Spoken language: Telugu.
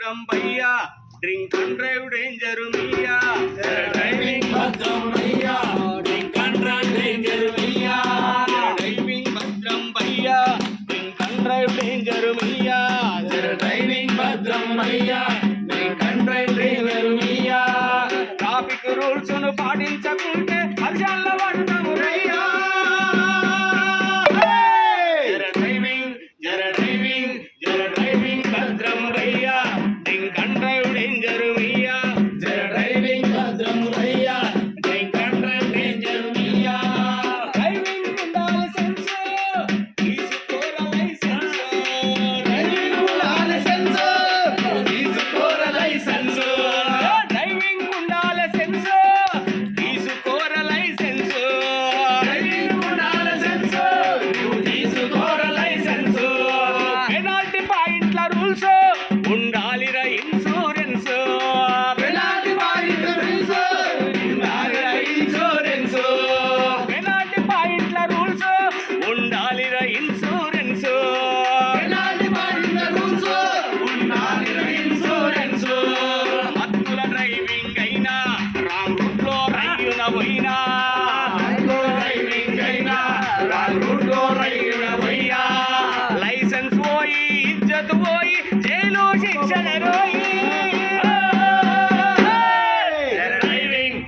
భద్రం భయ్యా డ్రింక్ అండ్ డ్రైవ్ డేంజర్ మియా డ్రైవింగ్ భద్రం భయ్యా డ్రింక్ అండ్ డ్రైవ్ డేంజర్ మియా డ్రైవింగ్ భద్రం భయ్యా డ్రింక్ అండ్ డ్రైవ్ డేంజర్ మియా డ్రైవింగ్ భద్రం భయ్యా డ్రింక్ అండ్ డ్రైవ్ డేంజర్ మియా ట్రాఫిక్ రూల్స్ ను పాటించకుంటే హర్షాల్లో పడతాము రయ్యా డ్రైవింగ్ భద్రం భయ్యా డ్రింక్ అండ్ డ్రైవ్ డేంజర్ మియా డ్రైవింగ్ భద్రం భయ్యా డ్రింక్ అండ్ డ్రైవ్ డేంజర్ మియా డ్రైవింగ్ ఉండాలి సెన్స్ తీసుకోర లైసెన్స్ డ్రైవింగ్ ఉండాలి సెన్స్ తీసుకోర లైసెన్స్ డ్రైవింగ్ ఉండాలి సెన్స్ తీసుకోర లైసెన్స్ డ్రైవింగ్ ఉండాలి సెన్స్ తీసుకోర లైసెన్స్ పెనాల్టీ పాయింట్ల రూల్స్ ఉండాలిరా ఇన్సూరెన్స్ పెనాల్టీ పాయింట్ రూల్స్ ఉండాలిరా ఇన్సూరెన్స్ పెనాల్టీ పాయింట్ల రూల్స్ ఉండాలిరా ఇన్సూరెన్స్ పెనాల్టీ పాయింట్ రూల్స్ ఉండాలిరా ఇన్సూరెన్స్ మత్తుల డ్రైవింగ్ అయినా రాంగ్ రూట్ లో రైలున పోయినా డ్రైవింగ్ అయినా రాంగ్ రూట్ లో రైలున పోయినా లైసెన్స్ పోయి ఇజ్జత్ పోయి జైలు శిక్షణ రోయి డ్రైవింగ్